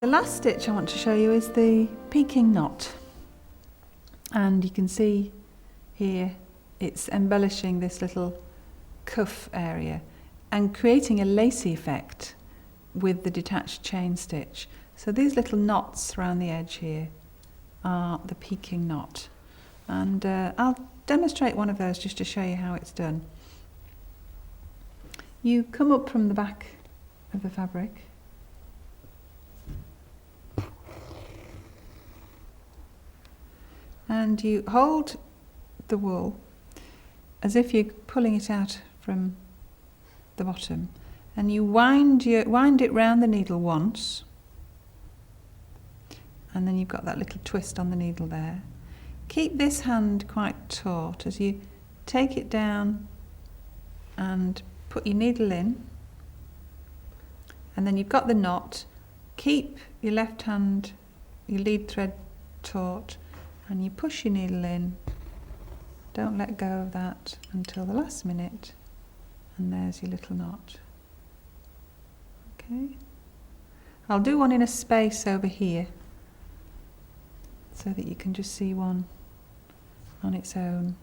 The last stitch I want to show you is the Peking Knot, and you can see here it's embellishing this little cuff area and creating a lacy effect with the detached chain stitch. So these little knots around the edge here are the Peking Knot, and I'll demonstrate one of those just to show you how it's done. You come up from the back of the fabric and you hold the wool as if you're pulling it out from the bottom, and you wind it round the needle once, and then you've got that little twist on the needle there. Keep this hand quite taut as you take it down and put your needle in, and then you've got the knot. Keep your left hand, your lead thread taut, and you push your needle in. Don't let go of that until the last minute, and there's your little knot. Okay. I'll do one in a space over here so that you can just see one on its own.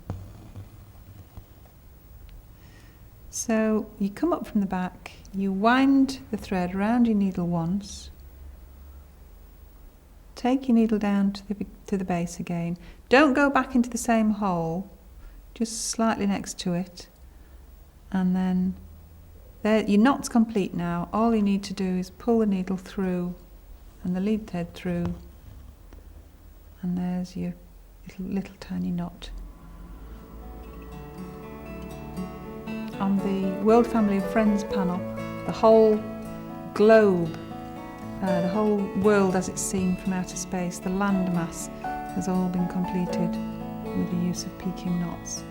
So you come up from the back, you wind the thread around your needle once, take your needle down to the base again. Don't go back into the same hole, just slightly next to it, and then there, your knot's complete now. All you need to do is pull the needle through and the lead thread through, and there's your little tiny knot. On the World Family of Friends panel, the whole globe, the whole world as it's seen from outer space, the landmass, has all been completed with the use of Peking knots.